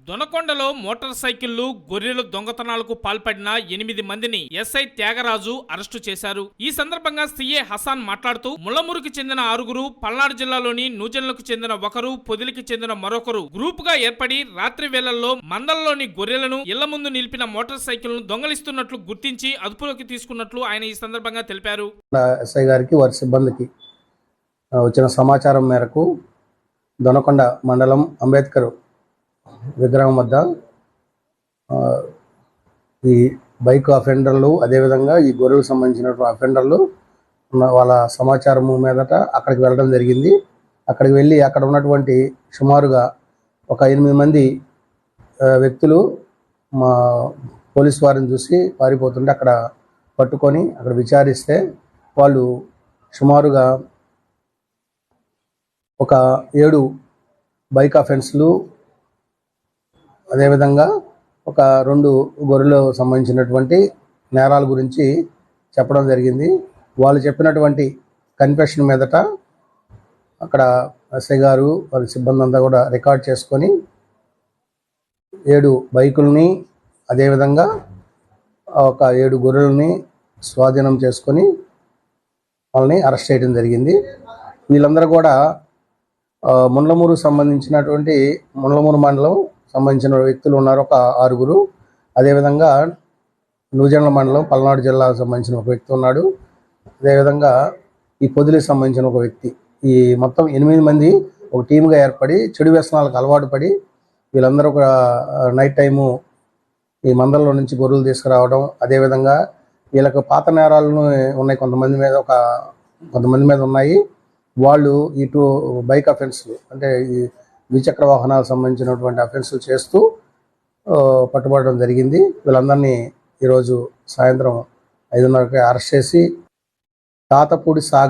దొనకొండలో motor సైకిళ్లు గొర్రెల దొంగతనాలకు పాల్పడిన 8 మందిని ఎస్ఐ త్యాగరాజు అరెస్టు చేశారు. ఈ సందర్భంగా సీఏ హసాన్ మాట్లాడుతూ ముళ్లమూరుకి చెందిన 6, పల్నాడు జిల్లాలోని నూజెన్లకు చెందిన 1, పొదిలికి చెందిన మరొకరు గ్రూప్ గా ఏర్పడి రాత్రి వేళల్లో మందలలోని గొర్రెలను ఇళ్ల ముందు నిలిపిన మోటార్ సైకిళ్లను దొంగలిస్తున్నట్లు గుర్తించి అదుపులోకి తీసుకున్నట్లు ఆయన ఈ సందర్భంగా తెలిపారు. ఎస్ఐ గారికి వారి సిబ్బందికి వచ్చిన సమాచారం మేరకు దొనకొండ మండలం అంబేద్కర్ విగ్రహం వద్ద ఈ బైక్ అఫెండర్లు, అదేవిధంగా ఈ గొర్రెలకు సంబంధించిన అఫెండర్లు వాళ్ళ సమాచారం మీదట అక్కడికి వెళ్ళడం జరిగింది. అక్కడికి వెళ్ళి అక్కడ ఉన్నటువంటి సుమారుగా ఒక 8 మంది వ్యక్తులు మా పోలీసు వారిని చూసి పారిపోతుంటే అక్కడ పట్టుకొని అక్కడ విచారిస్తే వాళ్ళు సుమారుగా ఒక 7 బైక్ అఫెన్స్లు, అదేవిధంగా ఒక 2 గొర్రెలకు సంబంధించినటువంటి నేరాల గురించి చెప్పడం జరిగింది. వాళ్ళు చెప్పినటువంటి కన్ఫెషన్ మీదట అక్కడ ఎస్ఐ గారు వారి సిబ్బంది అంతా కూడా రికార్డ్ చేసుకొని 7 బైకుల్ని, అదేవిధంగా ఒక 7 గొర్రెలని స్వాధీనం చేసుకొని వాళ్ళని అరెస్ట్ చేయడం జరిగింది. వీళ్ళందరూ కూడా ముళ్లమూరు సంబంధించినటువంటి ముళ్లమూరు మండలం సంబంధించిన వ్యక్తులు ఉన్నారు, ఒక 6. అదేవిధంగా నూజెండ్ల మండలం పల్నాడు జిల్లాకు సంబంధించిన ఒక వ్యక్తి ఉన్నాడు. అదేవిధంగా ఈ పొదిలికి సంబంధించిన ఒక వ్యక్తి. ఈ మొత్తం 8 మంది ఒక టీమ్గా ఏర్పడి చెడు వ్యసనాలకు అలవాటు పడి వీళ్ళందరూ ఒక నైట్ టైము ఈ మందల్లో నుంచి గొర్రెలు తీసుకురావడం, అదేవిధంగా వీళ్ళకి పాత నేరాలను ఉన్నాయి, కొంతమంది మీద ఉన్నాయి. వాళ్ళు ఇటు బైక్ అఫెన్స్లు అంటే ఈ ద్విచక్ర వాహనాలకు సంబంధించినటువంటి అఫెన్స్లు చేస్తూ పట్టుబడడం జరిగింది. వీళ్ళందరినీ ఈరోజు సాయంత్రం 5:30కి అరెస్ట్ చేసి తాతపూడి సాగర్